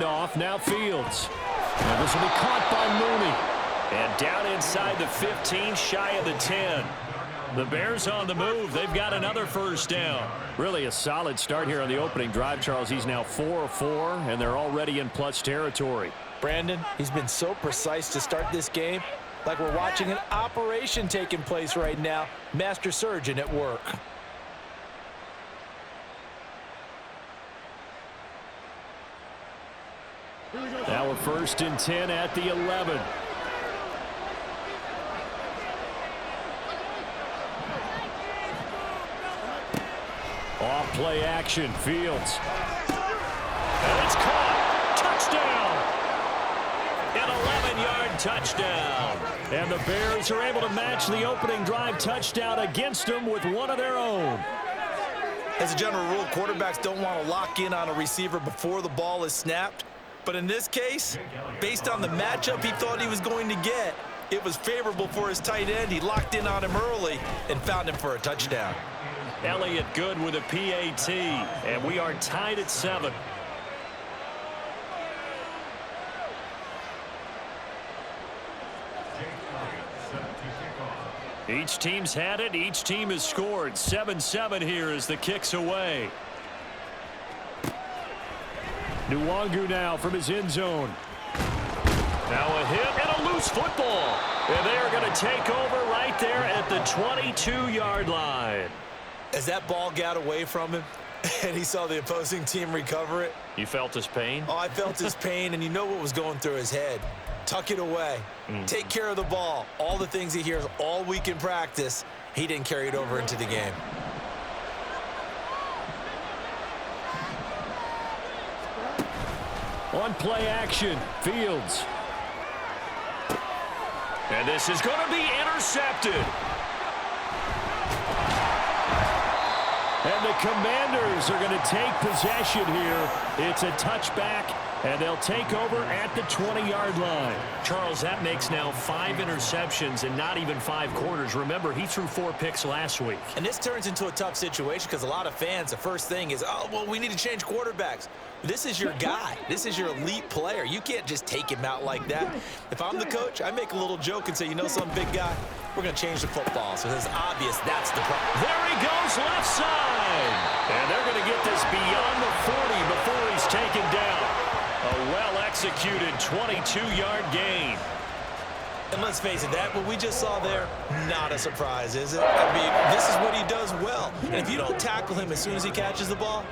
handoff. Now Fields. And this will be caught by Mooney. And down inside the 15, shy of the 10. The Bears on the move. They've got another first down. Really a solid start here on the opening drive, Charles. He's now 4 of 4, and they're already in plus territory. Brandon, he's been so precise to start this game, like we're watching an operation taking place right now. Master surgeon at work. Now a 1st and 10 at the 11. Off play action, Fields. And it's caught. Touchdown. An 11-yard touchdown. And the Bears are able to match the opening drive touchdown against them with one of their own. As a general rule, quarterbacks don't want to lock in on a receiver before the ball is snapped. But in this case, based on the matchup he thought he was going to get, it was favorable for his tight end. He locked in on him early and found him for a touchdown. Elliott good with a PAT, and we are tied at 7. Each team's had it. Each team has scored. 7-7 here as the kick's away. Nwangu now from his end zone. Now a hit and a loose football. And they are going to take over right there at the 22-yard line. As that ball got away from him and he saw the opposing team recover it. You felt his pain? Oh, I felt his pain, and you know what was going through his head. Tuck it away. Take care of the ball. All the things he hears all week in practice, he didn't carry it over into the game. On play action, Fields. And this is going to be intercepted. And the Commanders are going to take possession here. It's a touchback, and they'll take over at the 20-yard line. Charles, that makes now 5 interceptions and not even 5 quarters. Remember, he threw 4 picks last week. And this turns into a tough situation because a lot of fans, the first thing is, oh, well, we need to change quarterbacks. This is your guy. This is your elite player. You can't just take him out like that. If I'm the coach, I make a little joke and say, you know some big guy, we're going to change the football. So it's obvious that's the problem. There he goes, left side. And they're going to get this beyond the 40 before he's taken down. A well-executed 22-yard gain. And let's face it, that what we just saw there, not a surprise, is it? I mean, this is what he does well. And if you don't tackle him as soon as he catches the ball,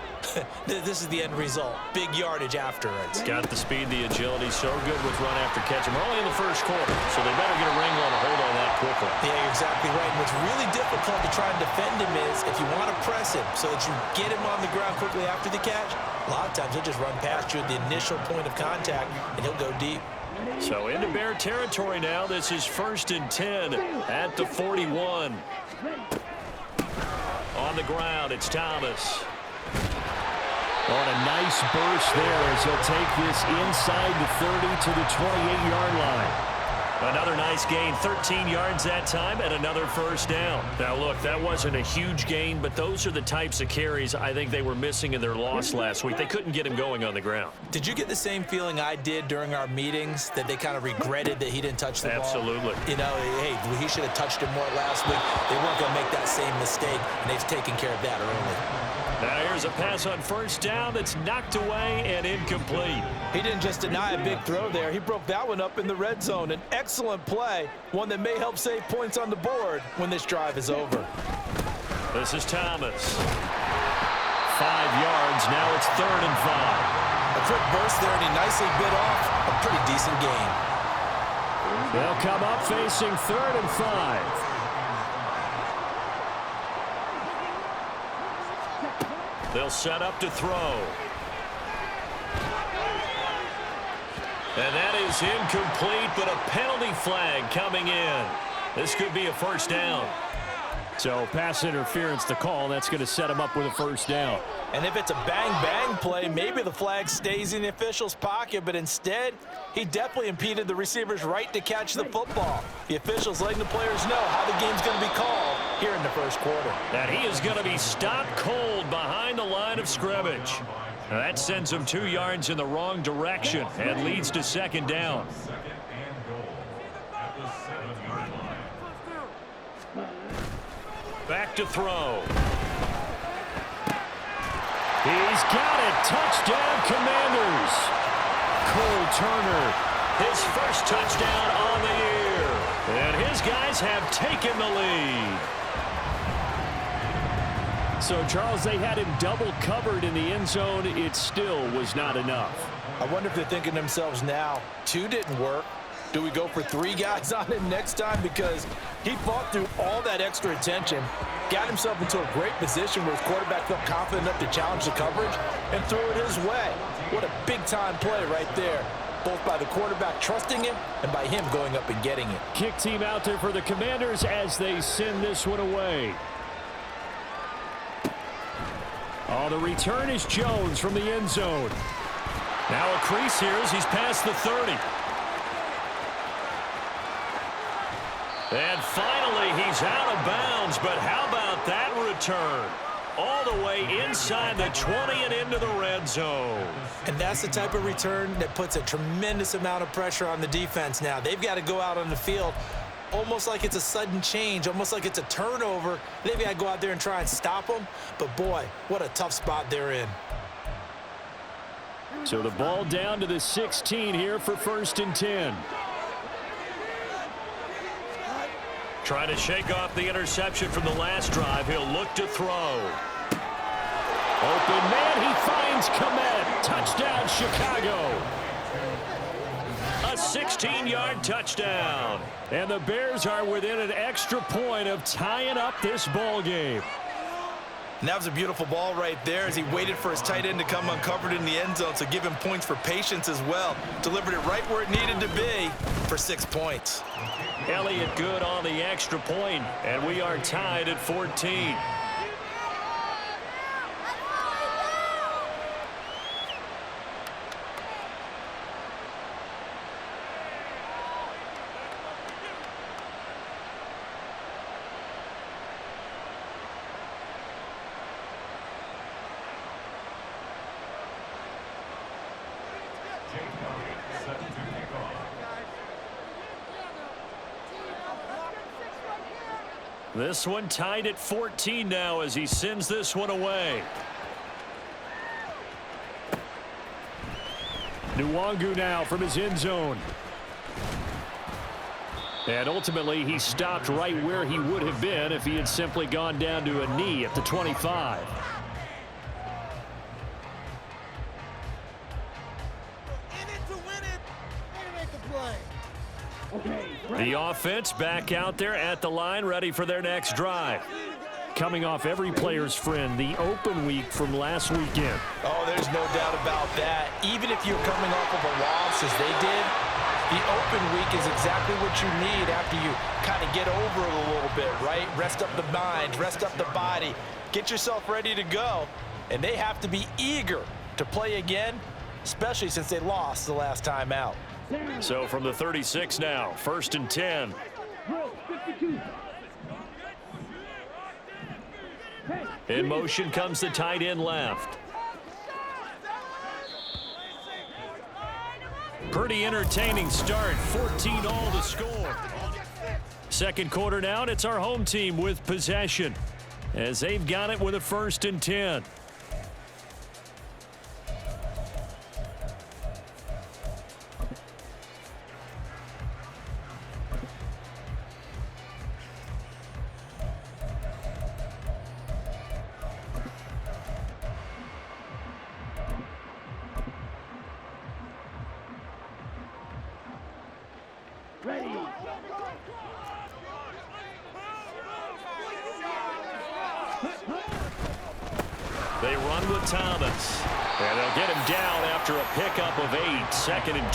this is the end result. Big yardage after it. He's got the speed, the agility, so good with run after catch. We're only in the first quarter, so they better get a wrangle and a hold on that quickly. Yeah, you're exactly right. And what's really difficult to try and defend him is if you want to press him so that you get him on the ground quickly after the catch, a lot of times he'll just run past you at the initial point of contact, and he'll go deep. So into Bear territory now. This is 1st and 10 at the 41. On the ground, it's Thomas. On a nice burst there as he'll take this inside the 30 to the 28-yard line. Another nice gain, 13 yards that time, and another first down. Now, look, that wasn't a huge gain, but those are the types of carries I think they were missing in their loss last week. They couldn't get him going on the ground. Did you get the same feeling I did during our meetings, that they kind of regretted that he didn't touch the ball? Absolutely. You know, hey, he should have touched him more last week. They weren't going to make that same mistake, and they've taken care of that early. Now here's a pass on first down that's knocked away and incomplete. He didn't just deny a big throw there. He broke that one up in the red zone. An excellent play, one that may help save points on the board when this drive is over. This is Thomas. 5 yards. Now it's 3rd and 5. A quick burst there, and he nicely bit off a pretty decent gain. They'll come up facing 3rd and 5. They'll set up to throw. And that is incomplete, but a penalty flag coming in. This could be a first down. So pass interference to call. That's going to set him up with a first down. And if it's a bang-bang play, maybe the flag stays in the official's pocket, but instead, he definitely impeded the receiver's right to catch the football. The officials letting the players know how the game's going to be called here in the first quarter. And he is going to be stopped cold behind the line of scrimmage. That sends him 2 yards in the wrong direction and leads to second down. Back to throw. He's got it. Touchdown, Commanders. Cole Turner, his first touchdown on the year. And his guys have taken the lead. So, Charles, they had him double covered in the end zone. It still was not enough. I wonder if they're thinking to themselves now, 2 didn't work. Do we go for 3 guys on him next time? Because he fought through all that extra attention, got himself into a great position where his quarterback felt confident enough to challenge the coverage and threw it his way. What a big-time play right there, both by the quarterback trusting him and by him going up and getting it. Kick team out there for the Commanders as they send this one away. Oh, the return is Jones from the end zone. Now a crease here as he's past the 30. And finally, he's out of bounds, but how about that return? All the way inside the 20 and into the red zone. And that's the type of return that puts a tremendous amount of pressure on the defense now. They've got to go out on the field almost like it's a sudden change, almost like it's a turnover. They've got to go out there and try and stop them. But, boy, what a tough spot they're in. So the ball down to the 16 here for 1st and 10. Trying to shake off the interception from the last drive. He'll look to throw. Open man, he finds Kmet. Touchdown, Chicago. A 16-yard touchdown. And the Bears are within an extra point of tying up this ball game. And that was a beautiful ball right there as he waited for his tight end to come uncovered in the end zone, so give him points for patience as well. Delivered it right where it needed to be for 6 points. Elliott good on the extra point, and we are tied at 14. This one tied at 14 now as he sends this one away. Nwangu now from his end zone. And ultimately he stopped right where he would have been if he had simply gone down to a knee at the 25. The offense back out there at the line, ready for their next drive. Coming off every player's friend, the open week from last weekend. Oh, there's no doubt about that. Even if you're coming off of a loss as they did, the open week is exactly what you need after you kind of get over it a little bit, right? Rest up the mind, rest up the body, get yourself ready to go. And they have to be eager to play again, especially since they lost the last time out. So from the 36 now, 1st and 10. In motion comes the tight end left. Pretty entertaining start, 14 all to score. Second quarter now, and it's our home team with possession as they've got it with a 1st and 10. They run with Thomas. And they'll get him down after a pickup of 8, 2nd and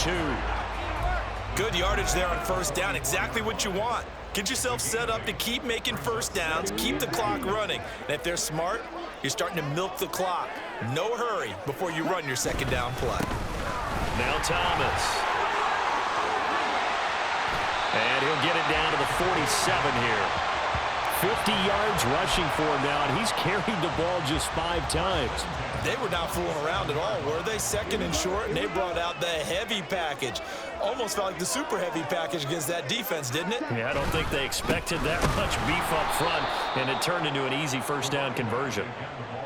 2. Good yardage there on 1st down. Exactly what you want. Get yourself set up to keep making 1st downs, keep the clock running. And if they're smart, you're starting to milk the clock. No hurry before you run your 2nd down play. Now Thomas. And he'll get it down to the 47 here. 50 yards rushing for him now, and he's carried the ball just 5 times. They were not fooling around at all, were they? Second and short, and they brought out the heavy package. Almost felt like the super heavy package against that defense, didn't it? Yeah, I don't think they expected that much beef up front, and it turned into an easy first down conversion.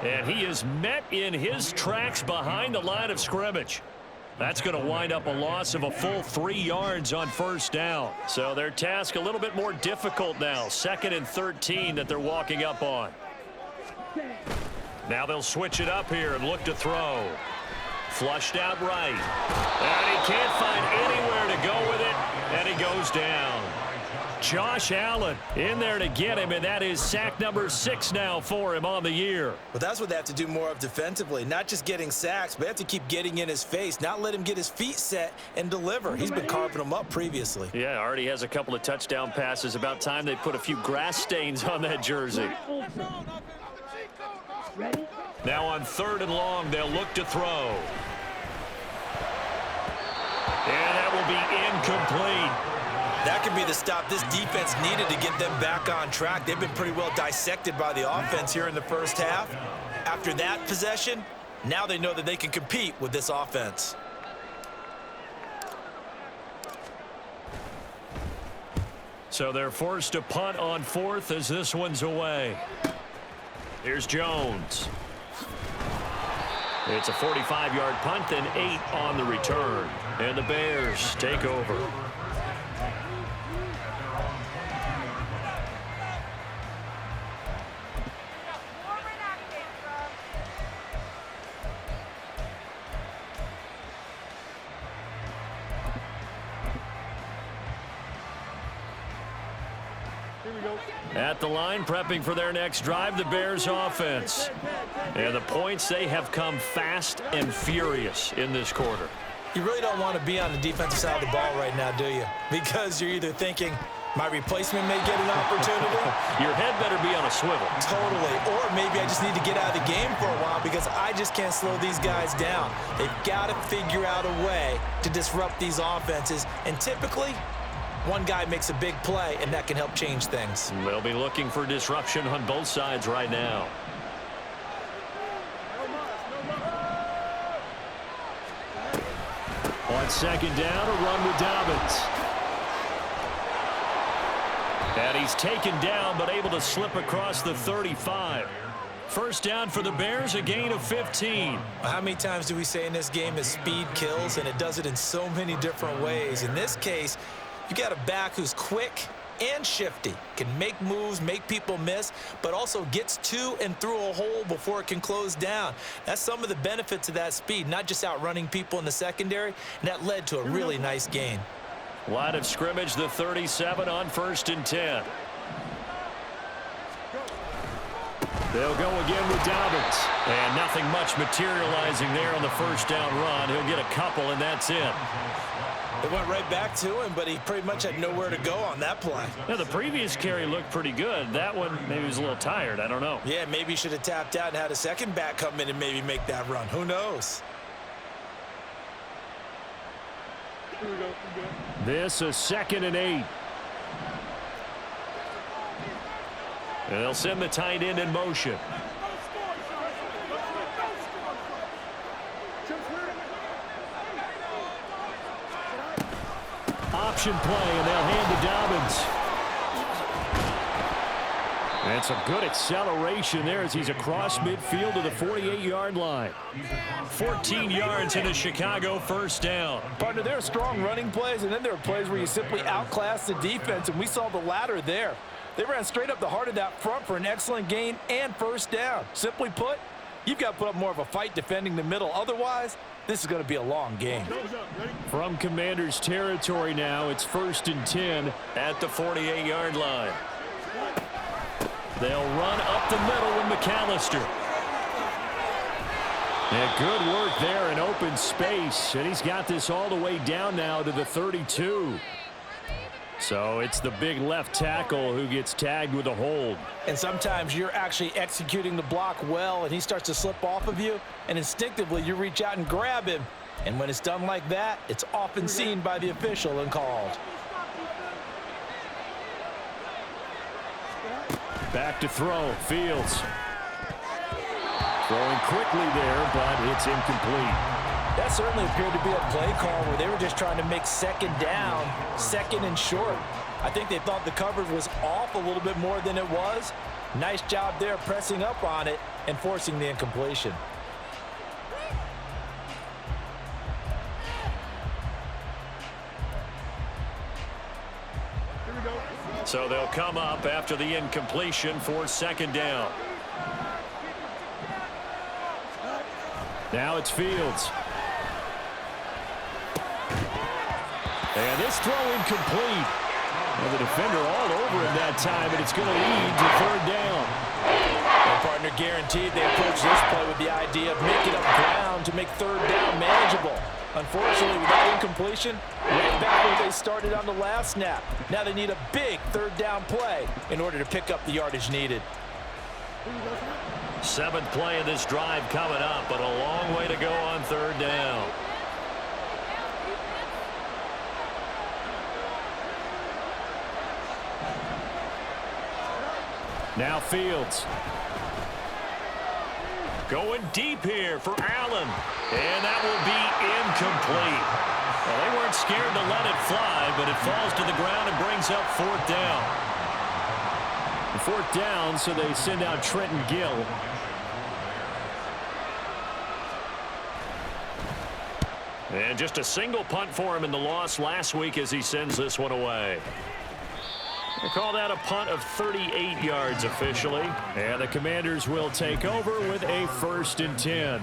And he is met in his tracks behind the line of scrimmage. That's going to wind up a loss of a full 3 yards on first down. So their task a little bit more difficult now. 2nd and 13 that they're walking up on. Now they'll switch it up here and look to throw. Flushed out right. And he can't find anywhere to go with it, and he goes down. Josh Allen in there to get him, and that is sack number 6 now for him on the year. But that's what they have to do more of defensively, not just getting sacks, but they have to keep getting in his face, not let him get his feet set and deliver. He's been carving them up previously. Yeah, already has a couple of touchdown passes. About time they put a few grass stains on that jersey. Now on 3rd and long, they'll look to throw. And that will be incomplete. That could be the stop this defense needed to get them back on track. They've been pretty well dissected by the offense here in the first half. After that possession, now they know that they can compete with this offense. So they're forced to punt on 4th as this one's away. Here's Jones. It's a 45-yard punt and 8 on the return. And the Bears take over. At the line, prepping for their next drive, the Bears offense. And the points, they have come fast and furious in this quarter. You really don't want to be on the defensive side of the ball right now, do you? Because you're either thinking, my replacement may get an opportunity. Your head better be on a swivel. Totally. Or maybe I just need to get out of the game for a while because I just can't slow these guys down. They've got to figure out a way to disrupt these offenses. And typically, one guy makes a big play, and that can help change things. They'll be looking for disruption on both sides right now. On 2nd down, a run with Dobbins. And he's taken down, but able to slip across the 35. First down for the Bears, a gain of 15. How many times do we say in this game that speed kills, and it does it in so many different ways? In this case, you got a back who's quick and shifty, can make moves, make people miss, but also gets to and through a hole before it can close down. That's some of the benefits of that speed, not just outrunning people in the secondary, and that led to a really nice gain. Line of scrimmage, the 37 on 1st and 10. They'll go again with Dobbins. And nothing much materializing there on the first down run. He'll get a couple, and that's it. They went right back to him, but he pretty much had nowhere to go on that play. Now, the previous carry looked pretty good. That one, maybe he was a little tired. I don't know. Yeah, maybe he should have tapped out and had a second back come in and maybe make that run. Who knows? This is 2nd and 8. And they'll send the tight end in motion. Option play, and they'll hand to Dobbins. And some good acceleration there as he's across midfield to the 48-yard line. 14 yards in a Chicago first down. Partner, there are strong running plays, and then there are plays where you simply outclass the defense, and we saw the latter there. They ran straight up the heart of that front for an excellent gain and first down. Simply put, you've got to put up more of a fight defending the middle. Otherwise, this is going to be a long game. From Commanders territory now, it's 1st and 10 at the 48-yard line. They'll run up the middle with McAllister. And good work there in open space. And he's got this all the way down now to the 32. So it's the big left tackle who gets tagged with a hold. And sometimes you're actually executing the block well, and he starts to slip off of you, and instinctively you reach out and grab him. And when it's done like that, it's often seen by the official and called. Back to throw. Fields. Throwing quickly there, but it's incomplete. That certainly appeared to be a play call where they were just trying to make second down, second and short. I think they thought the coverage was off a little bit more than it was. Nice job there pressing up on it and forcing the incompletion. So they'll come up after the incompletion for second down. Now it's Fields. And this throw incomplete. Well, the defender all over him that time, and it's going to lead to third down. Their partner guaranteed they approach this play with the idea of making up ground to make third down manageable. Unfortunately, with that incompletion, right back where they started on the last snap. Now they need a big third down play in order to pick up the yardage needed. Seventh play of this drive coming up, but a long way to go on third down. Now Fields. Going deep here for Allen. And that will be incomplete. Well, they weren't scared to let it fly, but it falls to the ground and brings up fourth down. Fourth down, so they send out Trenton Gill. And just a single punt for him in the loss last week as he sends this one away. They call that a punt of 38 yards officially. And the Commanders will take over with a 1st and 10.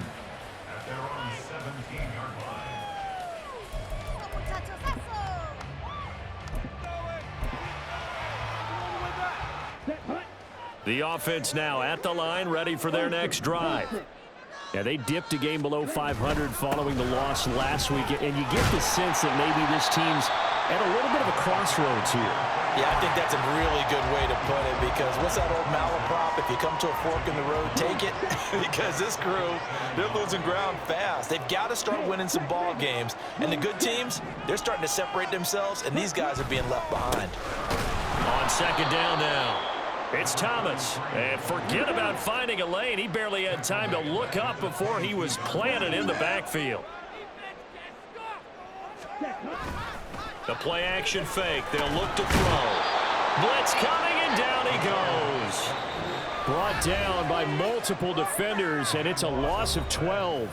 The offense now at the line, ready for their next drive. Yeah, they dipped a game below 500 following the loss last week, and you get the sense that maybe this team's at a little bit of a crossroads here. Yeah, I think that's a really good way to put it, because what's that old malaprop? If you come to a fork in the road, take it. Because this crew, they're losing ground fast. They've got to start winning some ball games. And the good teams, they're starting to separate themselves, and these guys are being left behind. On second down now. It's Thomas. And forget about finding a lane. He barely had time to look up before he was planted in the backfield. The play action fake. They'll look to throw. Blitz coming, and down he goes. Brought down by multiple defenders, and it's a loss of 12.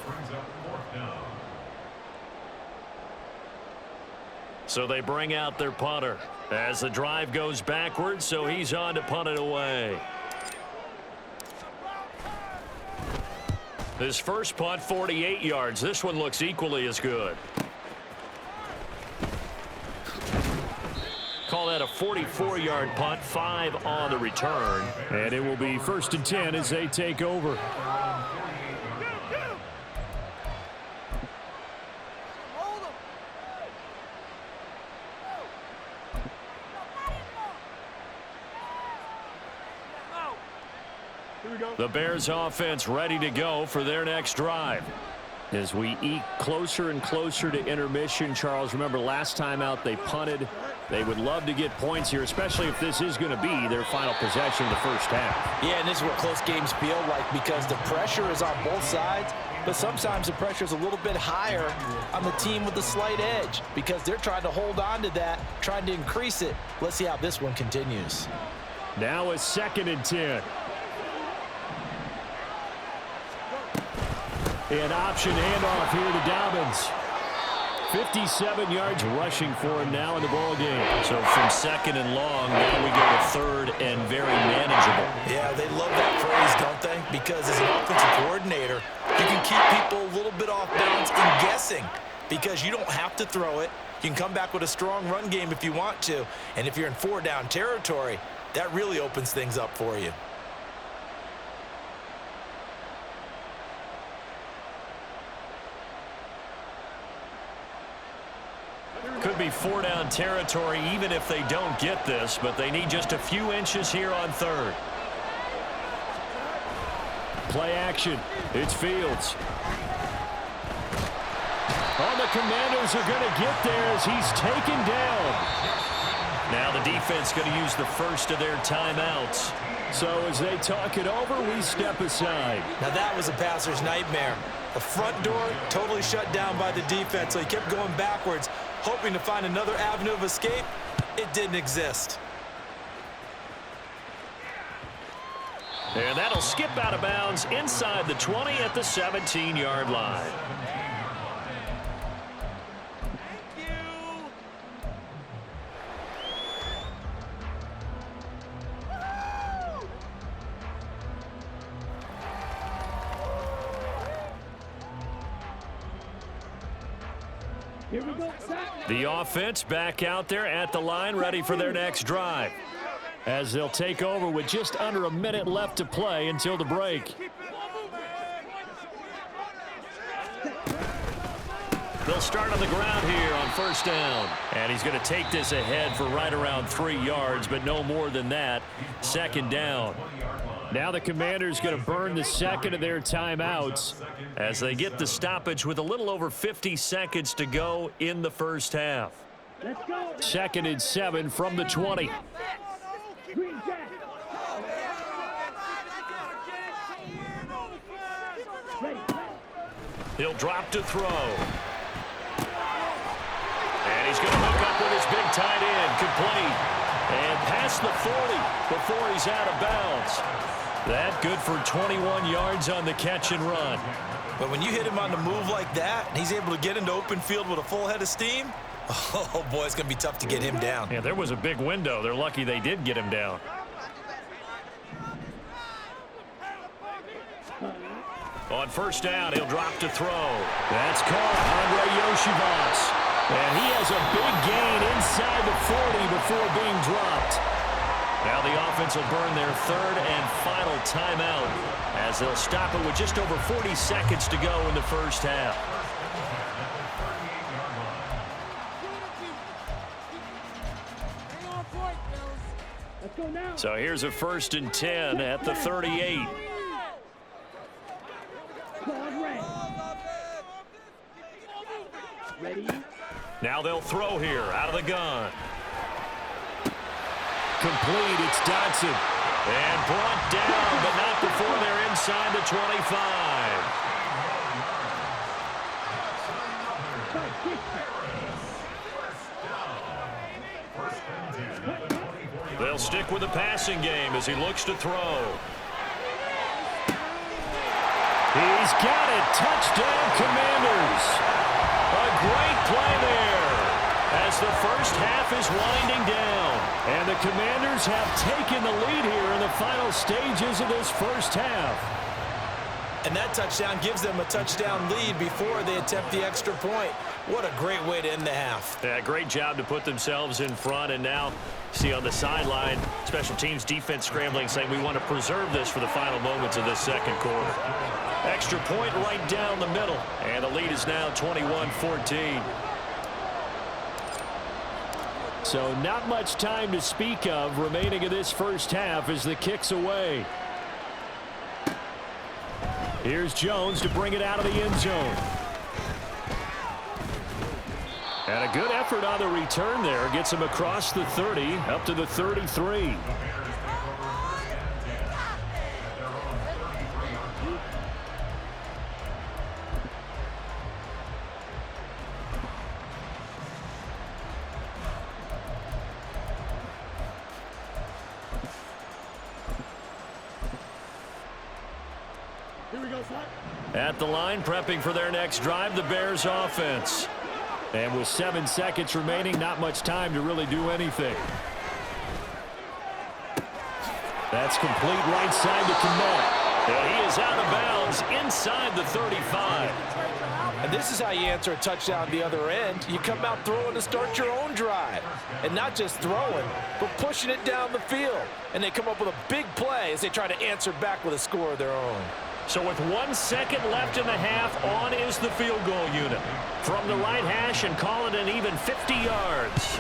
So they bring out their punter as the drive goes backwards, so he's on to punt it away. His first punt, 48 yards. This one looks equally as good. Call that a 44-yard punt, 5 on the return. And it will be 1st and 10 as they take over. The Bears offense ready to go for their next drive. As we eke closer and closer to intermission, Charles, remember last time out they punted. They would love to get points here, especially if this is going to be their final possession of the first half. Yeah, and this is what close games feel like, because the pressure is on both sides, but sometimes the pressure is a little bit higher on the team with the slight edge, because they're trying to hold on to that, trying to increase it. Let's see how this one continues. Now a 2nd and 10. An option handoff here to Dobbins. 57 yards rushing for him now in the ball game. So from 2nd and long, now we go to 3rd and very manageable. Yeah, they love that phrase, don't they? Because as an offensive coordinator, you can keep people a little bit off balance and guessing, because you don't have to throw it. You can come back with a strong run game if you want to. And if you're in 4-down territory, that really opens things up for you. Could be 4-down territory even if they don't get this, but they need just a few inches here on 3rd. Play action. It's Fields. Oh, the Commanders are going to get there as he's taken down. Now the defense going to use the first of their timeouts. So as they talk it over, we step aside. Now that was a passer's nightmare. The front door totally shut down by the defense, so he kept going backwards, hoping to find another avenue of escape. It didn't exist. And that'll skip out of bounds inside the 20 at the 17-yard line. The offense back out there at the line, ready for their next drive, as they'll take over with just under a minute left to play until the break. They'll start on the ground here on first down. And he's going to take this ahead for right around 3 yards, but no more than that. Second down. Now the Commanders going to burn the second of their timeouts as they get the stoppage with a little over 50 seconds to go in the first half. Second and 7 from the 20. He'll drop to throw. And he's going to hook up with his big tight end, complete. And past the 40 before he's out of bounds. That good for 21 yards on the catch and run. But when you hit him on the move like that, and he's able to get into open field with a full head of steam, oh boy, it's going to be tough to get him down. Yeah, there was a big window. They're lucky they did get him down. On first down, he'll drop to throw. That's caught. Andre Yoshivas. And he has a big gain inside the 40 before being dropped. Now the offense will burn their third and final timeout as they'll stop it with just over 40 seconds to go in the first half. So here's a 1st and 10 at the 38. Now they'll throw here out of the gun. Complete, it's Dodson. And brought down, but not before they're inside the 25. They'll stick with the passing game as he looks to throw. He's got it. Touchdown, Commanders. A great play there as the first half is winding down. And the Commanders have taken the lead here in the final stages of this first half. And that touchdown gives them a touchdown lead before they attempt the extra point. What a great way to end the half. Yeah, great job to put themselves in front. And now, see on the sideline, special teams defense scrambling, saying we want to preserve this for the final moments of this second quarter. Extra point right down the middle. And the lead is now 21-14. So not much time to speak of remaining in this first half as the kick's away. Here's Jones to bring it out of the end zone. And a good effort on the return there. Gets him across the 30 up to the 33. At the line, prepping for their next drive, the Bears offense. And with 7 seconds remaining, not much time to really do anything. That's complete right side to Kmet. And he is out of bounds inside the 35. And this is how you answer a touchdown the other end. You come out throwing to start your own drive. And not just throwing, but pushing it down the field. And they come up with a big play as they try to answer back with a score of their own. So with 1 second left in the half, on is the field goal unit. From the right hash and call it an even 50 yards.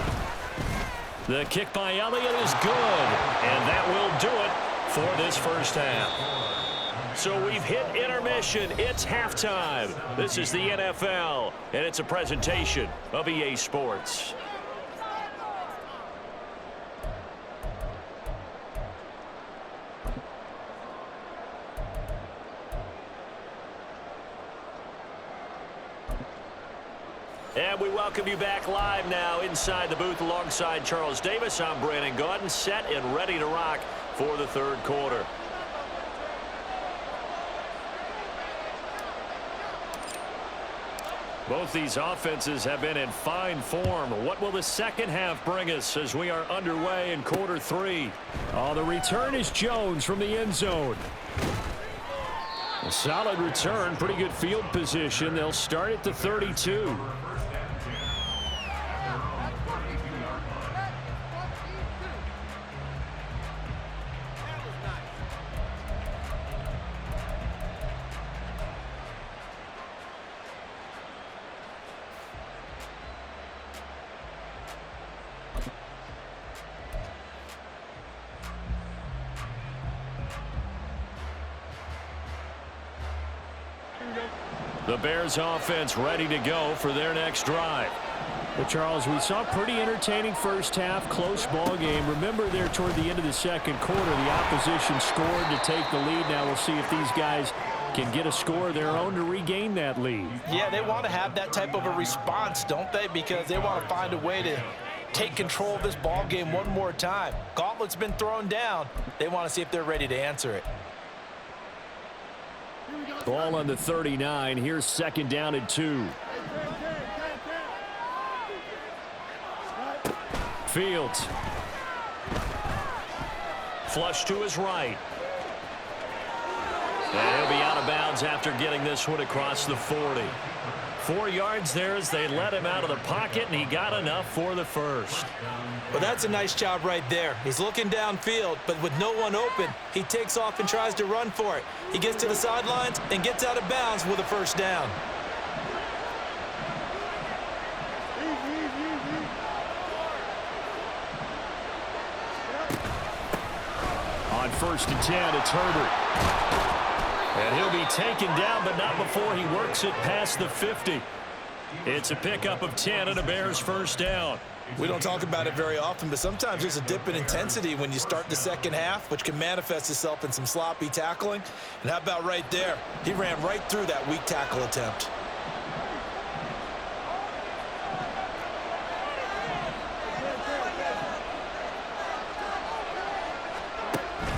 The kick by Elliott is good. And that will do it for this first half. So we've hit intermission. It's halftime. This is the NFL, and it's a presentation of EA Sports. And we welcome you back live now inside the booth alongside Charles Davis. I'm Brandon Gaudin, set and ready to rock for the third quarter. Both these offenses have been in fine form. What will the second half bring us as we are underway in quarter three? Oh, the return is Jones from the end zone. A solid return, pretty good field position. They'll start at the 32. The Bears offense ready to go for their next drive. But Charles, we saw pretty entertaining first half, close ball game. Remember there toward the end of the second quarter, the opposition scored to take the lead. Now we'll see if these guys can get a score of their own to regain that lead. Yeah, they want to have that type of a response, don't they? Because they want to find a way to take control of this ball game one more time. Gauntlet's been thrown down. They want to see if they're ready to answer it. Ball on the 39. Here's second down and 2. Fields. Flush to his right. And he'll be out of bounds after getting this one across the 40. 4 yards there as they let him out of the pocket, and he got enough for the first. Well, that's a nice job right there. He's looking downfield, but with no one open, he takes off and tries to run for it. He gets to the sidelines and gets out of bounds with a first down. On first and 10, it's Herbert. And he'll be taken down, but not before he works it past the 50. It's a pickup of 10 and a Bears first down. We don't talk about it very often, but sometimes there's a dip in intensity when you start the second half, which can manifest itself in some sloppy tackling. And how about right there? He ran right through that weak tackle attempt.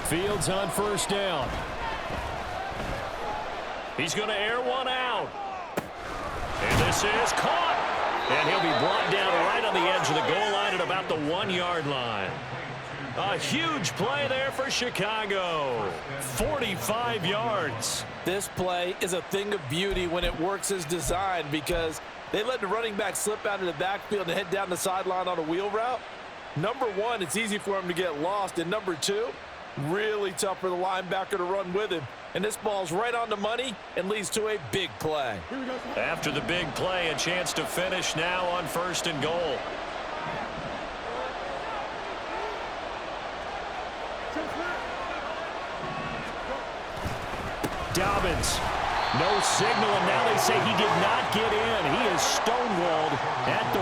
Fields on first down. He's going to air one out. And this is caught. And he'll be brought down right on the edge of the goal line at about the 1-yard line. A huge play there for Chicago. 45 yards. This play is a thing of beauty when it works as designed because they let the running back slip out of the backfield and head down the sideline on a wheel route. Number one, it's easy for him to get lost. And number two, really tough for the linebacker to run with him. And this ball's right on the money and leads to a big play. After the big play, a chance to finish now on first and goal. Dobbins. No signal, and now they say he did not get in. He is stonewalled at the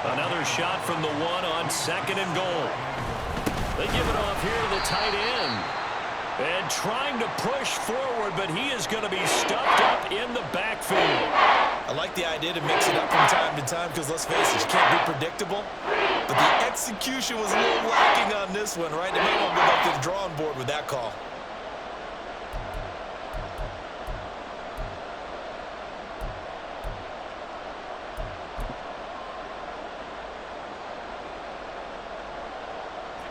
1. Another shot from the 1 on second and goal. They give it off here to the tight end. And trying to push forward, but he is going to be stuffed up in the backfield. I like the idea to mix it up from time to time because, let's face it, you can't be predictable. But the execution was a little lacking on this one, right? They may want to go back to the drawing board with that call.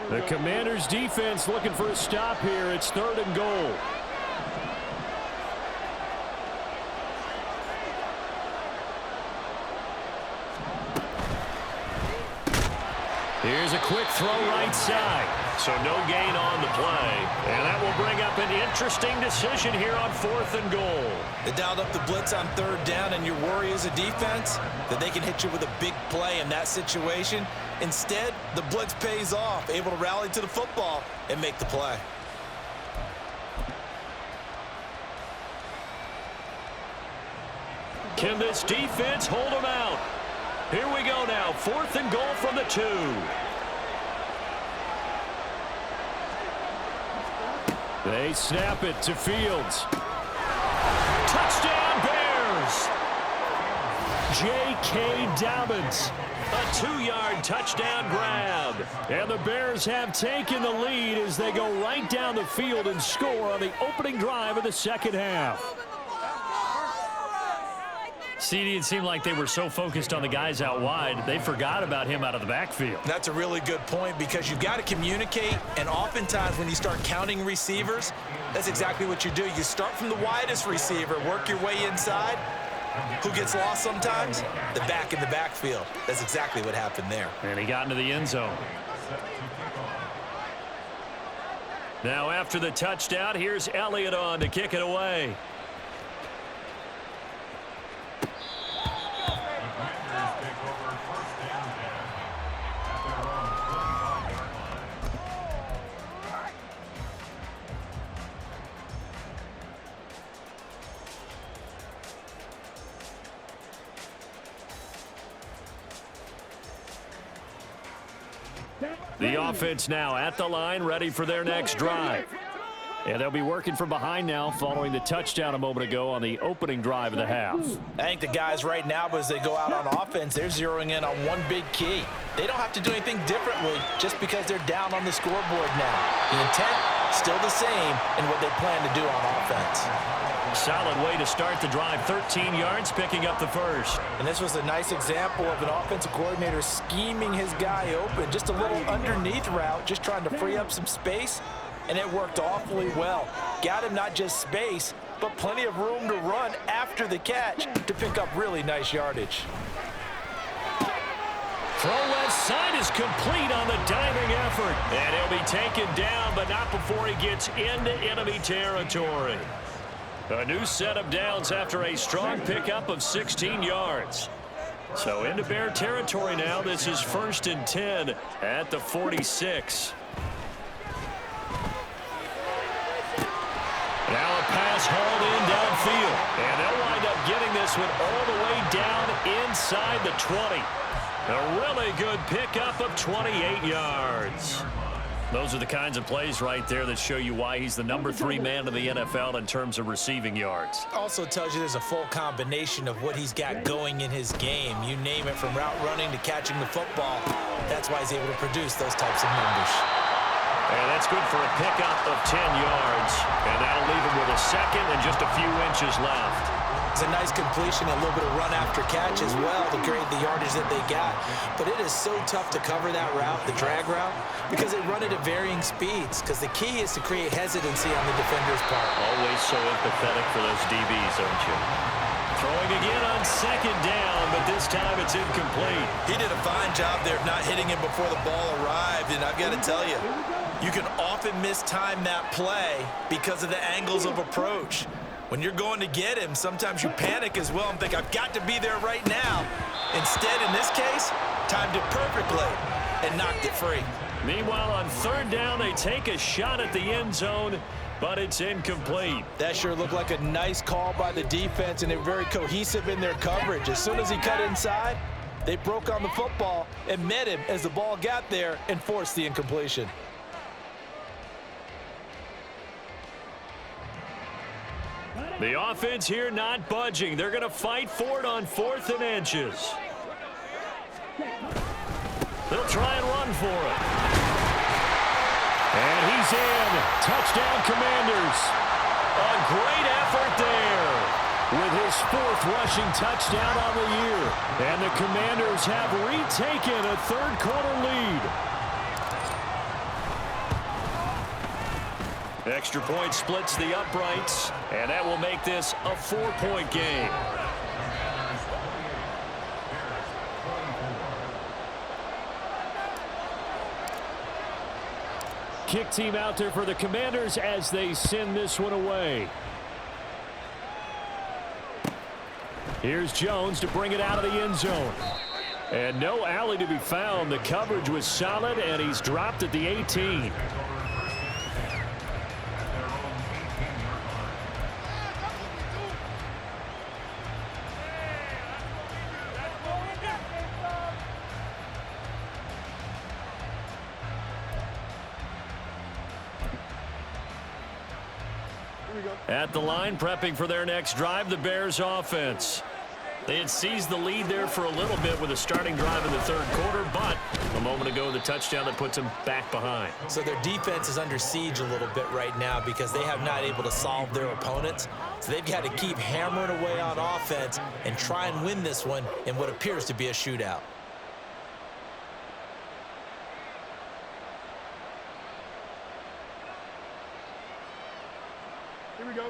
The Commanders' defense looking for a stop here. It's third and goal. Here's a quick throw right side. So no gain on the play. And that will bring up an interesting decision here on fourth and goal. They dialed up the blitz on third down, and your worry as a defense that they can hit you with a big play in that situation. Instead, the blitz pays off, able to rally to the football and make the play. Can this defense hold them out? Here we go now. Fourth and goal from the 2. They snap it to Fields. Touchdown, Bears! J.K. Dobbins. A 2-yard touchdown grab. And the Bears have taken the lead as they go right down the field and score on the opening drive of the second half. CD, it seemed like they were so focused on the guys out wide, they forgot about him out of the backfield. That's a really good point because you've got to communicate, and oftentimes when you start counting receivers, that's exactly what you do. You start from the widest receiver, work your way inside. Who gets lost sometimes? The back in the backfield. That's exactly what happened there. And he got into the end zone. Now after the touchdown, here's Elliott on to kick it away. The offense now at the line, ready for their next drive. And they'll be working from behind now following the touchdown a moment ago on the opening drive of the half. I think the guys right now, as they go out on offense, they're zeroing in on one big key. They don't have to do anything differently just because they're down on the scoreboard now. The intent, still the same in what they plan to do on offense. Solid way to start the drive. 13 yards, picking up the first. And this was a nice example of an offensive coordinator scheming his guy open. Just a little underneath route, just trying to free up some space, and it worked awfully well. Got him not just space, but plenty of room to run after the catch to pick up really nice yardage. Throw left side is complete on the diving effort. And he'll be taken down, but not before he gets into enemy territory. A new set of downs after a strong pickup of 16 yards. So into Bear territory now. This is 1st and 10 at the 46. Now a pass hauled in downfield. And they'll wind up getting this one all the way down inside the 20. A really good pickup of 28 yards. Those are the kinds of plays right there that show you why he's the number 3 man in the NFL in terms of receiving yards. Also tells you there's a full combination of what he's got going in his game. You name it, from route running to catching the football. That's why he's able to produce those types of numbers. And that's good for a pickup of 10 yards. And that'll leave him with a second and just a few inches left. It's a nice completion, a little bit of run after catch as well to create the yardage that they got. But it is so tough to cover that route, the drag route, because they run it at varying speeds. Because the key is to create hesitancy on the defender's part. Always so empathetic for those DBs, aren't you? Throwing again on 2nd down, but this time it's incomplete. He did a fine job there of not hitting him before the ball arrived. And I've got to tell you, you can often mistime that play because of the angles of approach. When you're going to get him, sometimes you panic as well and think, I've got to be there right now. Instead, in this case, timed it perfectly and knocked it free. Meanwhile, on 3rd down, they take a shot at the end zone, but it's incomplete. That sure looked like a nice call by the defense, and they're very cohesive in their coverage. As soon as he cut inside, they broke on the football and met him as the ball got there and forced the incompletion. The offense here not budging. They're going to fight for it on 4th and inches. They'll try and run for it. And he's in. Touchdown, Commanders. A great effort there with his 4th rushing touchdown on the year. And the Commanders have retaken a 3rd quarter lead. Extra point splits the uprights, and that will make this a 4-point game. Kick team out there for the Commanders as they send this one away. Here's Jones to bring it out of the end zone. And no alley to be found. The coverage was solid, and he's dropped at the 18. At the line, prepping for their next drive, the Bears offense. They had seized the lead there for a little bit with a starting drive in the third quarter, but a moment ago, the touchdown that puts them back behind. So their defense is under siege a little bit right now because they have not able to solve their opponents. So they've got to keep hammering away on offense and try and win this one in what appears to be a shootout.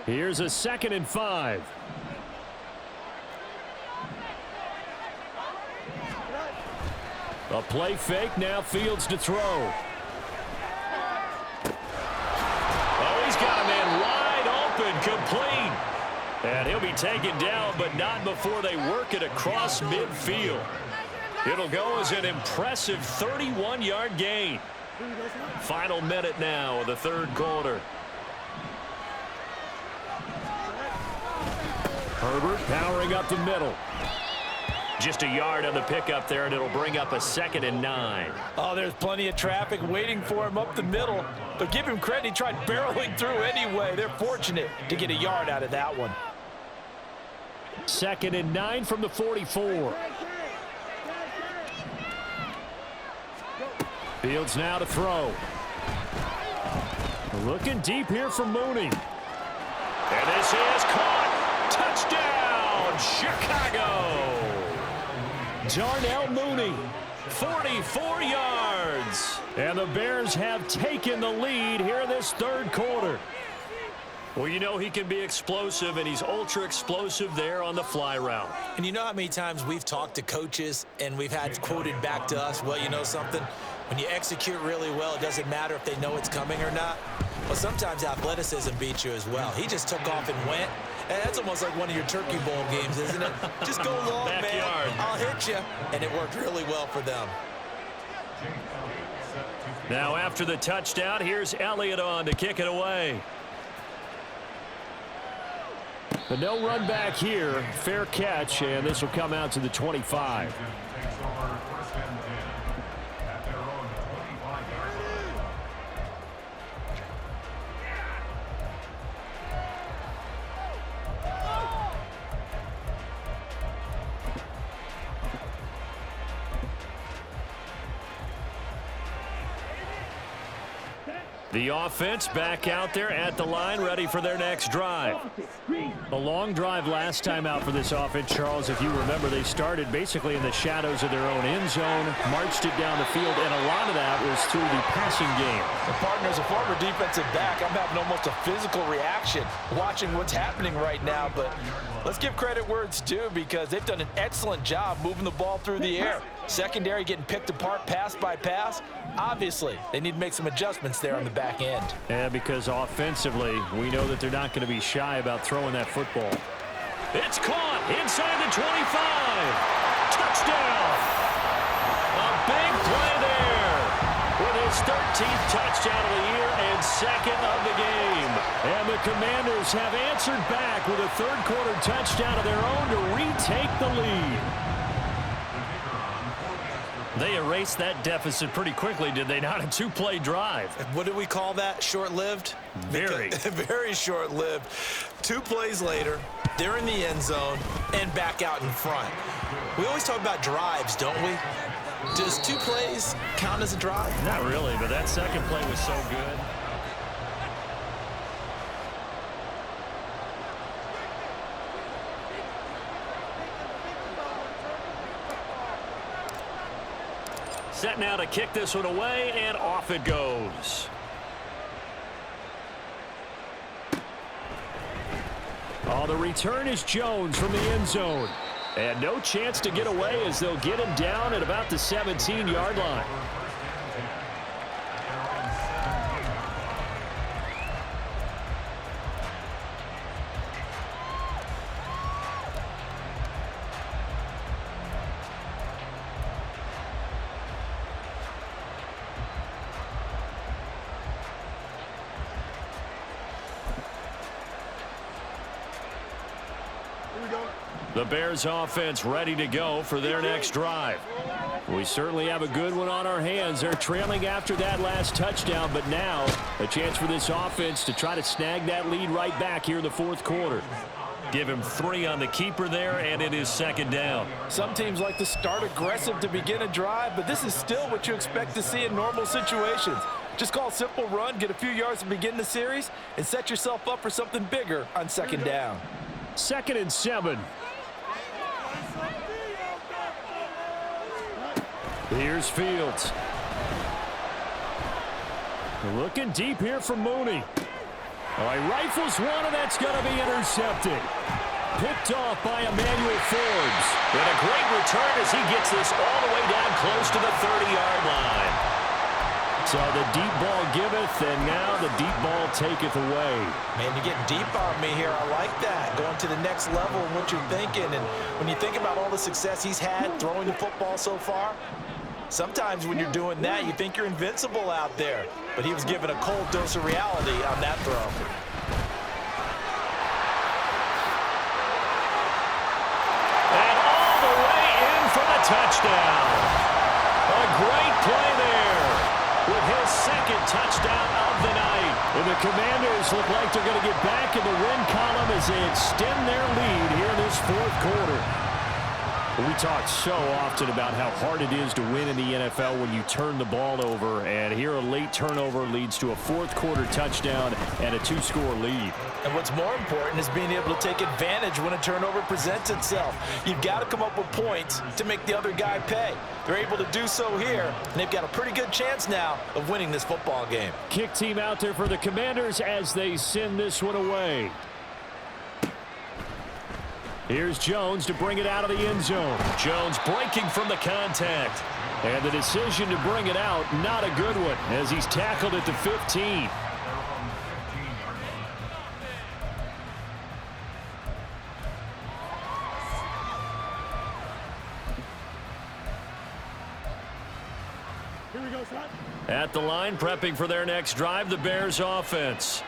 Here's a 2nd and 5. A play fake, now Fields to throw. Oh, he's got a man wide open, complete. And he'll be taken down, but not before they work it across midfield. It'll go as an impressive 31-yard gain. Final minute now of the third quarter. Herbert powering up the middle. Just a yard on the pickup there, and it'll bring up a 2nd and 9. Oh, there's plenty of traffic waiting for him up the middle. But give him credit, he tried barreling through anyway. They're fortunate to get a yard out of that one. 2nd and 9 from the 44. Fields now to throw. Looking deep here for Mooney. And this is caught. Touchdown, Chicago. Darnell Mooney, 44 yards. And the Bears have taken the lead here in this third quarter. Well, you know he can be explosive, and he's ultra explosive there on the fly route. And you know how many times we've talked to coaches and we've had quoted back to us, well, you know something? When you execute really well, it doesn't matter if they know it's coming or not. Well, sometimes athleticism beats you as well. He just took off and went. And that's almost like one of your Turkey Bowl games, isn't it? Just go long, Backyard. man. I'll hit you. And it worked really well for them. Now after the touchdown, here's Elliott on to kick it away. But no run back here. Fair catch, and this will come out to the 25. The offense back out there at the line, ready for their next drive. A long drive last time out for this offense, Charles. If you remember, they started basically in the shadows of their own end zone, marched it down the field, and a lot of that was through the passing game. The partner, as a former defensive back, I'm having almost a physical reaction watching what's happening right now. But let's give credit where it's due because they've done an excellent job moving the ball through the air. Secondary getting picked apart pass by pass. Obviously, they need to make some adjustments there on the back end. Yeah, because offensively, we know that they're not going to be shy about throwing that football. It's caught inside the 25. Touchdown. A big play there with his 13th touchdown of the year and 2nd of the game. And the Commanders have answered back with a third quarter touchdown of their own to retake the lead. They erased that deficit pretty quickly, did they not? A 2-play drive. What do we call that? Short-lived? Very. Very short-lived. 2 plays later, they're in the end zone and back out in front. We always talk about drives, don't we? Does 2 plays count as a drive? Not really, but that second play was so good. Set now to kick this one away, and off it goes. Oh, the return is Jones from the end zone. And no chance to get away as they'll get him down at about the 17-yard line. The Bears offense ready to go for their next drive. We certainly have a good one on our hands. They're trailing after that last touchdown, but now a chance for this offense to try to snag that lead right back here in the fourth quarter. Give him 3 on the keeper there, and it is second down. Some teams like to start aggressive to begin a drive, but this is still what you expect to see in normal situations. Just call a simple run, get a few yards to begin the series, and set yourself up for something bigger on second down. 2nd and 7. Here's Fields. Looking deep here for Mooney. Oh, he rifles one, and that's going to be intercepted. Picked off by Emmanuel Forbes. And a great return as he gets this all the way down close to the 30-yard line. So the deep ball giveth, and now the deep ball taketh away. Man, you're getting deep on me here. I like that. Going to the next level in what you're thinking. And when you think about all the success he's had throwing the football so far, sometimes when you're doing that, you think you're invincible out there. But he was given a cold dose of reality on that throw. And all the way in for the touchdown. A great play there with his 2nd touchdown of the night. And the Commanders look like they're going to get back in the win column as they extend their lead here in this 4th quarter. We talk so often about how hard it is to win in the NFL when you turn the ball over, and here a late turnover leads to a 4th quarter touchdown and a 2-score lead. And what's more important is being able to take advantage when a turnover presents itself. You've got to come up with points to make the other guy pay. They're able to do so here, and they've got a pretty good chance now of winning this football game. Kick team out there for the Commanders as they send this one away. Here's Jones to bring it out of the end zone. Jones breaking from the contact. And the decision to bring it out, not a good one, as he's tackled at the 15. At the line, prepping for their next drive, the Bears offense.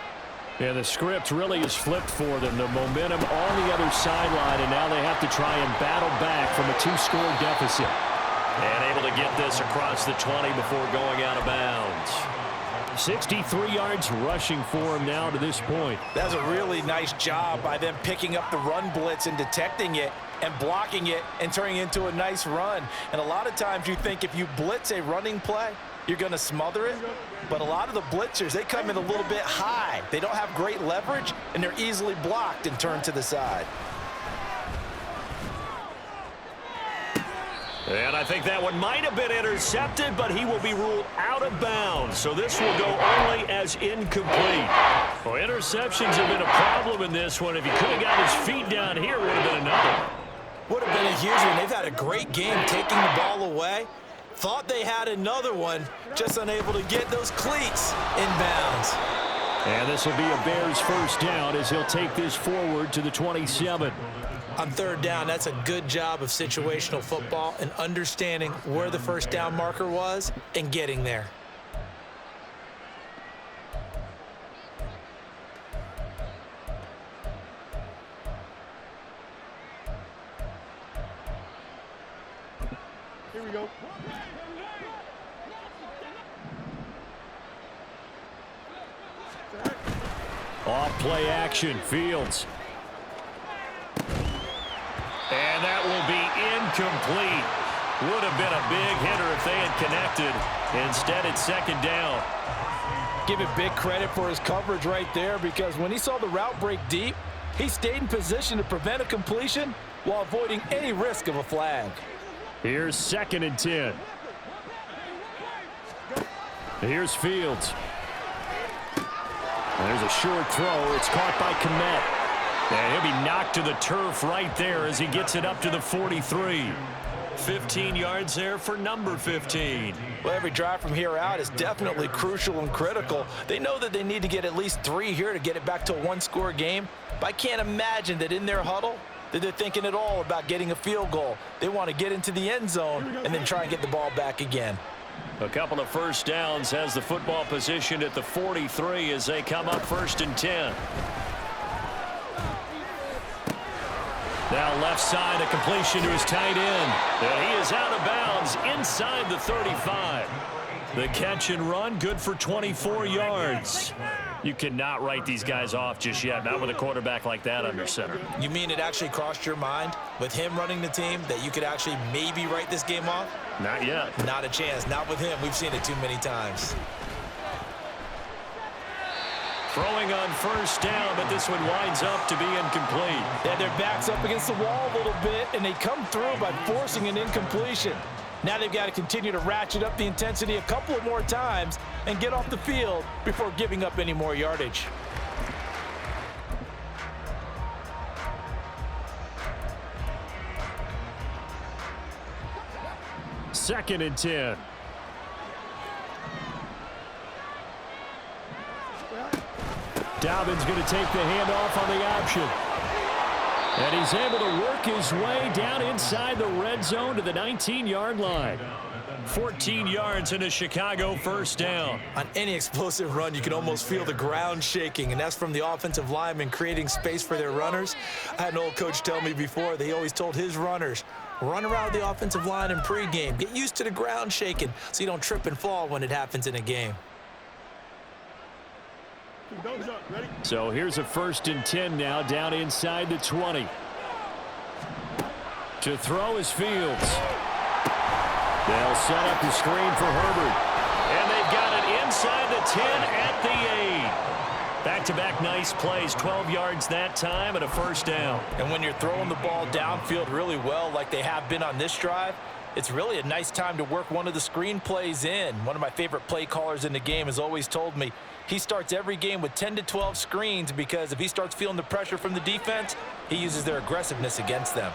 Yeah, the script really is flipped for them. The momentum on the other sideline, and now they have to try and battle back from a 2-score deficit. And able to get this across the 20 before going out of bounds. 63 yards rushing for him now to this point. That's a really nice job by them picking up the run blitz and detecting it and blocking it and turning it into a nice run. And a lot of times you think if you blitz a running play, you're going to smother it. But a lot of the blitzers, they come in a little bit high. They don't have great leverage, and they're easily blocked and turned to the side. And I think that one might have been intercepted, but he will be ruled out of bounds. So this will go only as incomplete. Well, interceptions have been a problem in this one. If he could have got his feet down here, would have been another. Would have been a huge one. They've had a great game taking the ball away. Thought they had another one, just unable to get those cleats in bounds. And this will be a Bears first down as he'll take this forward to the 27. On 3rd down, that's a good job of situational football and understanding where the first down marker was and getting there. Here we go. Off play action, Fields. And that will be incomplete. Would have been a big hitter if they had connected. Instead, it's 2nd down. Give it big credit for his coverage right there, because when he saw the route break deep, he stayed in position to prevent a completion while avoiding any risk of a flag. Here's 2nd and 10. Here's Fields. There's a short throw. It's caught by Kmet. And he'll be knocked to the turf right there as he gets it up to the 43. 15 yards there for number 15. Well, every drive from here out is definitely crucial and critical. They know that they need to get at least 3 here to get it back to a 1-score game. But I can't imagine that in their huddle that they're thinking at all about getting a field goal. They want to get into the end zone and then try and get the ball back again. A couple of first downs, has the football position at the 43 as they come up 1st and 10. Now left side, a completion to his tight end. And he is out of bounds inside the 35. The catch and run, good for 24 yards. You cannot write these guys off just yet, not with a quarterback like that under center. You mean it actually crossed your mind with him running the team that you could actually maybe write this game off? Not yet. Not a chance. Not with him. We've seen it too many times. Throwing on first down, but this one winds up to be incomplete. Yeah, their back's up against the wall a little bit, and they come through by forcing an incompletion. Now they've got to continue to ratchet up the intensity a couple of more times and get off the field before giving up any more yardage. Second and 10. Dalvin's going to take the handoff on the option. And he's able to work his way down inside the red zone to the 19-yard line. 14 yards and a Chicago first down. On any explosive run, you can almost feel the ground shaking, and that's from the offensive linemen creating space for their runners. I had an old coach tell me before that he always told his runners, run around the offensive line in pregame. Get used to the ground shaking so you don't trip and fall when it happens in a game. So here's a 1st and 10 now, down inside the 20. To throw is Fields. They'll set up the screen for Herbert. And they've got it inside the 10 at the 8. Back-to-back nice plays, 12 yards that time and a first down. And when you're throwing the ball downfield really well like they have been on this drive, it's really a nice time to work one of the screen plays in. One of my favorite play callers in the game has always told me he starts every game with 10 to 12 screens because if he starts feeling the pressure from the defense, he uses their aggressiveness against them.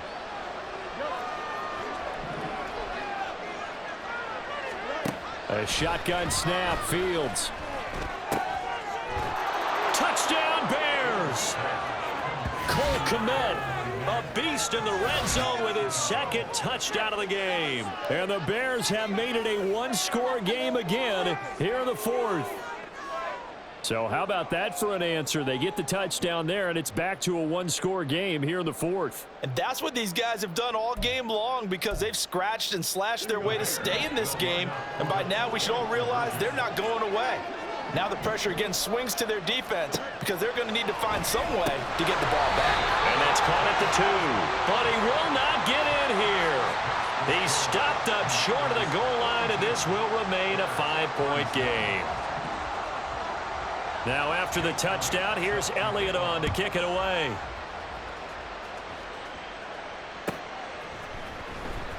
A shotgun snap, Fields. Touchdown, Bears! Cole Kmet, a beast in the red zone with his second touchdown of the game. And the Bears have made it a one-score game again here in the 4th. So how about that for an answer? They get the touchdown there, and it's back to a one-score game here in the 4th. And that's what these guys have done all game long because they've scratched and slashed their way to stay in this game. And by now, we should all realize they're not going away. Now the pressure again swings to their defense because they're going to need to find some way to get the ball back. And that's caught at the 2. But he will not get in here. He stopped up short of the goal line, and this will remain a 5-point game. Now after the touchdown, here's Elliott on to kick it away.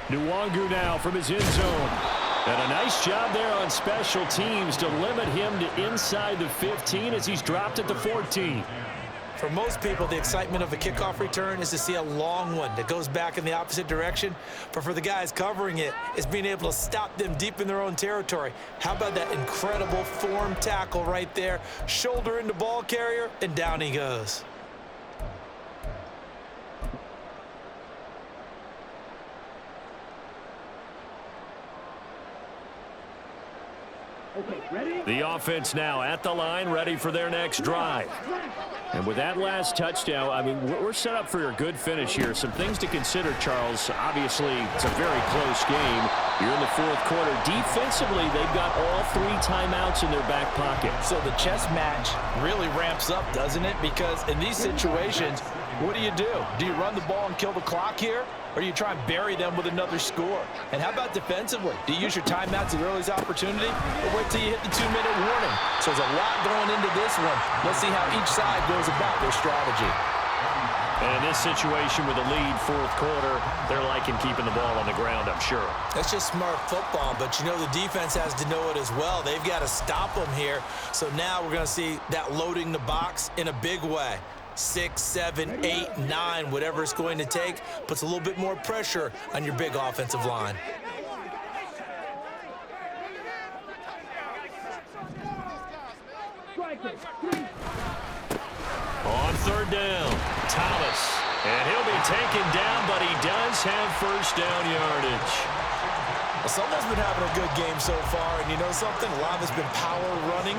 Nwangu now from his end zone. And a nice job there on special teams to limit him to inside the 15 as he's dropped at the 14. For most people, the excitement of a kickoff return is to see a long one that goes back in the opposite direction. But for the guys covering it, it's being able to stop them deep in their own territory. How about that incredible form tackle right there? Shoulder into ball carrier, and down he goes. The offense now at the line, ready for their next drive. And with that last touchdown, I mean, we're set up for a good finish here. Some things to consider, Charles. Obviously, it's a very close game. You're in the 4th quarter. Defensively, they've got all 3 timeouts in their back pocket. So the chess match really ramps up, doesn't it? Because in these situations, what do? Do you run the ball and kill the clock here? Or do you try and bury them with another score? And how about defensively? Do you use your timeouts at earliest opportunity? Or wait till you hit the 2-minute warning? So there's a lot going into this one. Let's see how each side goes about their strategy. And in this situation with a lead 4th quarter, they're liking keeping the ball on the ground, I'm sure. That's just smart football, but you know the defense has to know it as well. They've got to stop them here. So now we're going to see that loading the box in a big way. 6, 7, 8, 9, whatever it's going to take, puts a little bit more pressure on your big offensive line. On 3rd down, Thomas. And he'll be taken down, but he does have first down yardage. Well, someone's been having a good game so far, and you know something? A lot of it's been power running.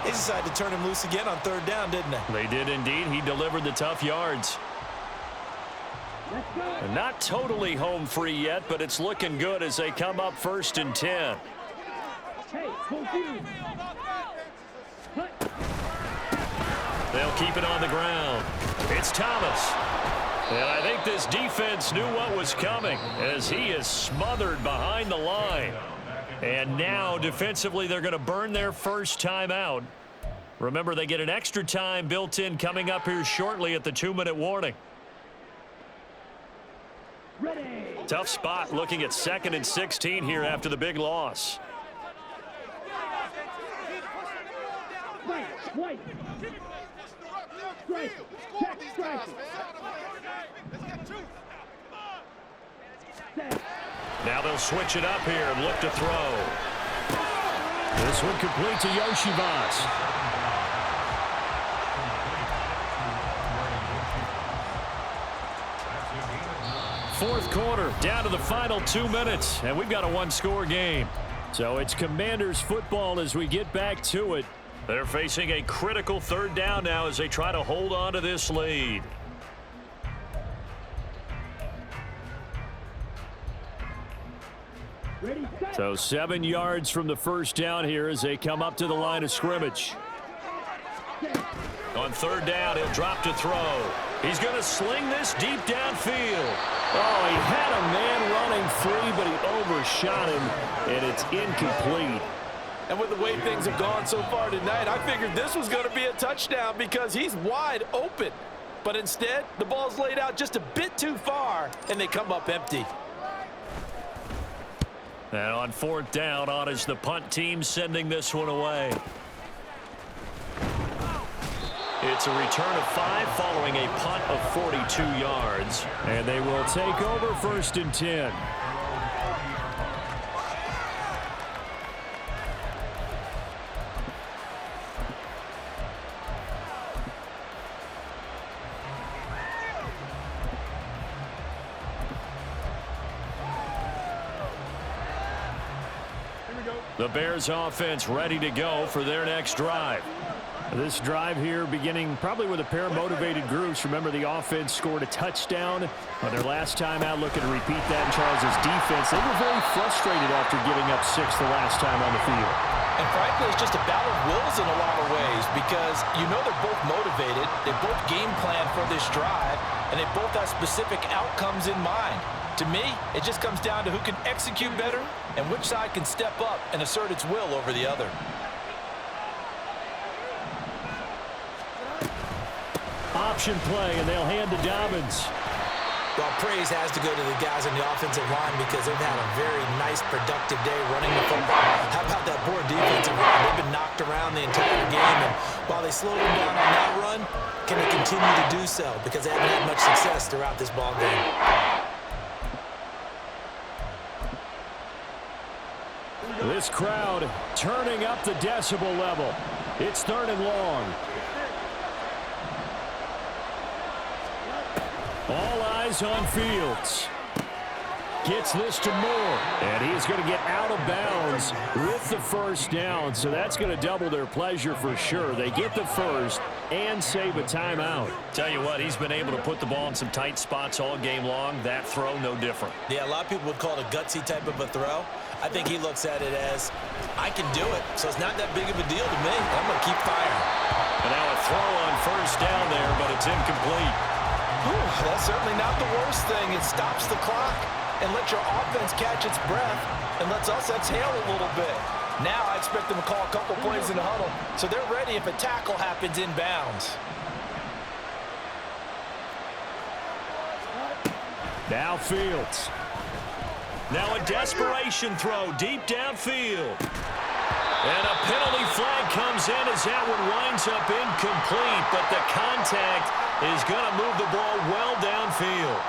They decided to turn him loose again on 3rd down, didn't they? They did indeed. He delivered the tough yards. And not totally home free yet, but it's looking good as they come up 1st and 10. They'll keep it on the ground. It's Thomas. And I think this defense knew what was coming as he is smothered behind the line. And now, defensively, they're going to burn their first timeout. Remember, they get an extra time built in coming up here shortly at the 2-minute warning. Tough spot looking at 2nd and 16 here after the big loss. Now they'll switch it up here and look to throw. This one complete to Yoshivas. Fourth quarter, down to the final 2 minutes, and we've got a one-score game. So it's Commanders football as we get back to it. They're facing a critical 3rd down now as they try to hold on to this lead. So 7 yards from the first down here as they come up to the line of scrimmage. On 3rd down, he'll drop to throw. He's going to sling this deep downfield. Oh, he had a man running free, but he overshot him, and it's incomplete. And with the way things have gone so far tonight, I figured this was going to be a touchdown because he's wide open. But instead, the ball's laid out just a bit too far, and they come up empty. And on 4th down, on is the punt team sending this one away. It's a return of 5 following a punt of 42 yards. And they will take over 1st and 10. The Bears offense ready to go for their next drive. This drive here beginning probably with a pair of motivated groups. Remember, the offense scored a touchdown on their last time out, looking to repeat that in Charles' defense. They were very frustrated after giving up 6 the last time on the field. And frankly, it's just a battle of wills in a lot of ways because you know they're both motivated, they both game plan for this drive, and they both have specific outcomes in mind. To me, it just comes down to who can execute better and which side can step up and assert its will over the other. Option play, and they'll hand to Dobbins. Well, praise has to go to the guys on the offensive line because they've had a very nice, productive day running the football. How about that poor defensive line? They've been knocked around the entire game, and while they slowed them down on that run, can they continue to do so? Because they haven't had much success throughout this ball game. This crowd turning up the decibel level. It's 3rd and long. All eyes on Fields. Gets this to Moore. And he's going to get out of bounds with the first down. So that's going to double their pleasure for sure. They get the first and save a timeout. Tell you what, he's been able to put the ball in some tight spots all game long. That throw, no different. Yeah, a lot of people would call it a gutsy type of a throw. I think he looks at it as, I can do it. So it's not that big of a deal to me. I'm going to keep firing. And now a throw on first down there, but it's incomplete. Whew, that's certainly not the worst thing. It stops the clock and lets your offense catch its breath and lets us exhale a little bit. Now I expect them to call a couple plays in the huddle, so they're ready if a tackle happens inbounds. Now Fields. Now a desperation throw deep downfield. And a penalty flag comes in as that one winds up incomplete, but the contact is going to move the ball well downfield.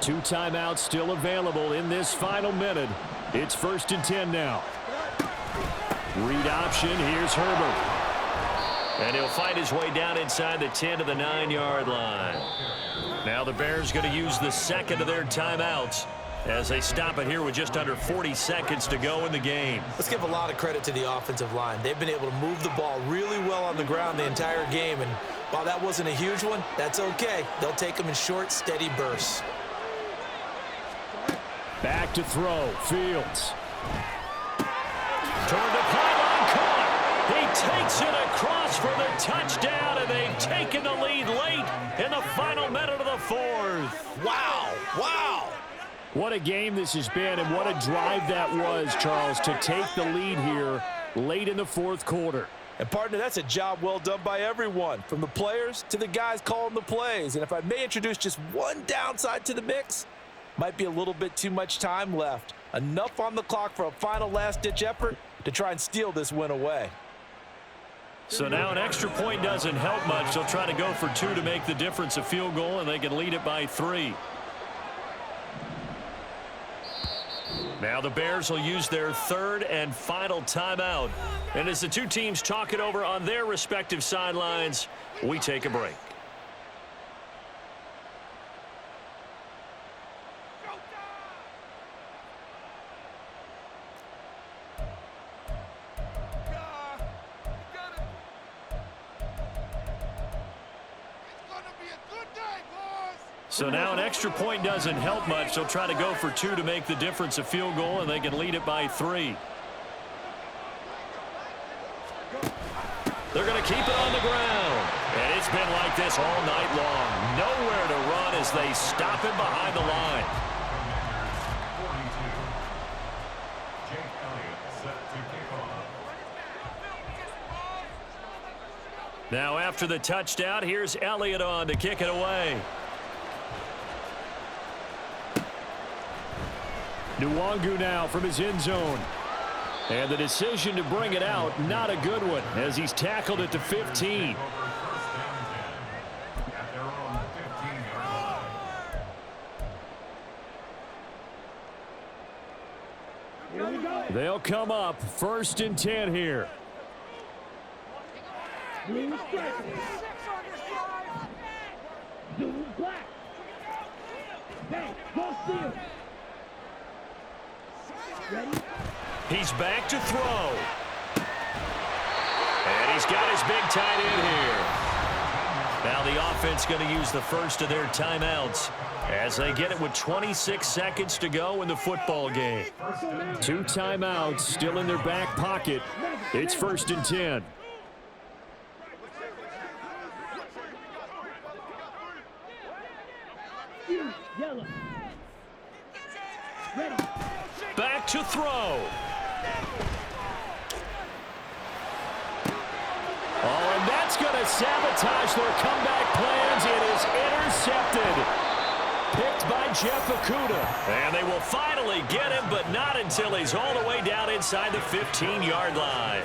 Two timeouts still available in this final minute. It's 1st and 10 now. Read option. Here's Herbert. And he'll find his way down inside the 10 to the 9-yard line. Now the Bears going to use the second of their timeouts as they stop it here with just under 40 seconds to go in the game. Let's give a lot of credit to the offensive line. They've been able to move the ball really well on the ground the entire game, and While that wasn't a huge one, that's okay. They'll take them in short, steady bursts. Back to throw. Fields. Toward the pylon, caught. He takes it across for the touchdown, and they've taken the lead late in the final minute of the fourth. Wow. Wow. What a game this has been, and what a drive that was, Charles, to take the lead here late in the fourth quarter. And, partner, that's a job well done by everyone, from the players to the guys calling the plays. And if I may introduce just one downside to the mix, might be a little bit too much time left. Enough on the clock for a final last-ditch effort to try and steal this win away. So now an extra point doesn't help much. They'll try to go for 2 to make the difference a field goal, and they can lead it by 3. Now the Bears will use their third and final timeout. And as the two teams talk it over on their respective sidelines, we take a break. So now an extra point doesn't help much. They'll try to go for 2 to make the difference a field goal, and they can lead it by 3. They're going to keep it on the ground. And it's been like this all night long. Nowhere to run as they stop him behind the line. Now after the touchdown, here's Elliott on to kick it away. Nwangu now from his end zone. And the decision to bring it out, not a good one, as he's tackled at the 15. They'll come up 1st and 10 here. He's back to throw. And he's got his big tight end here. Now the offense going to use the first of their timeouts as they get it with 26 seconds to go in the football game. 2 timeouts still in their back pocket. It's 1st and 10. Back to throw. Oh, and that's going to sabotage their comeback plans. It is intercepted. Picked by Jeff Okudah. And they will finally get him, but not until he's all the way down inside the 15-yard line.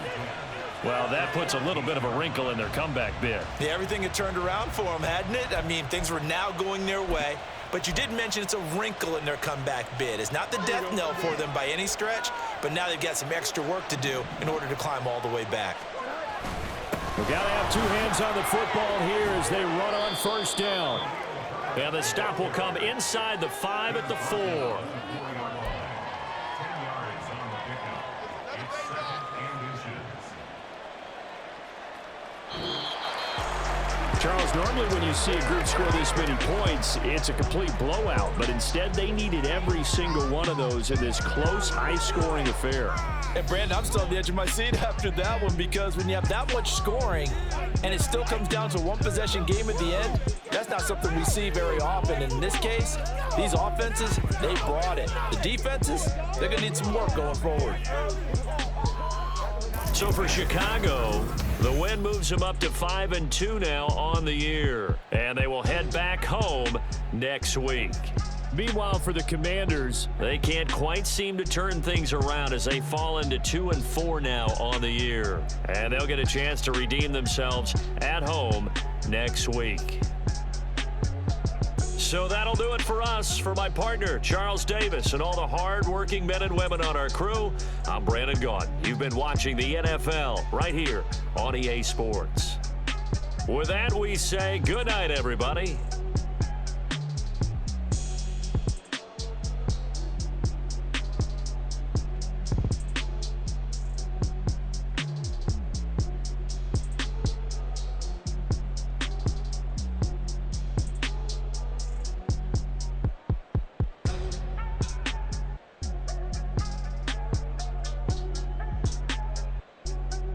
Well, that puts a little bit of a wrinkle in their comeback bid. Yeah, everything had turned around for them, hadn't it? I mean, things were now going their way. But you did mention it's a wrinkle in their comeback bid. It's not the death knell for them by any stretch, but now they've got some extra work to do in order to climb all the way back. We've got to have 2 hands on the football here as they run on 1st down. And the stop will come inside the 5 at the 4. Charles, normally when you see a group score this many points, it's a complete blowout. But instead, they needed every single one of those in this close, high-scoring affair. And, Brandon, I'm still on the edge of my seat after that one, because when you have that much scoring and it still comes down to a one-possession game at the end, that's not something we see very often. In this case, these offenses, they brought it. The defenses, they're going to need some work going forward. So for Chicago, the win moves them up to 5-2 now on the year. And they will head back home next week. Meanwhile, for the Commanders, they can't quite seem to turn things around as they fall into 2-4 now on the year. And they'll get a chance to redeem themselves at home next week. So that'll do it for us. For my partner, Charles Davis, and all the hard-working men and women on our crew, I'm Brandon Gaudin. You've been watching the NFL right here on EA Sports. With that, we say good night, everybody.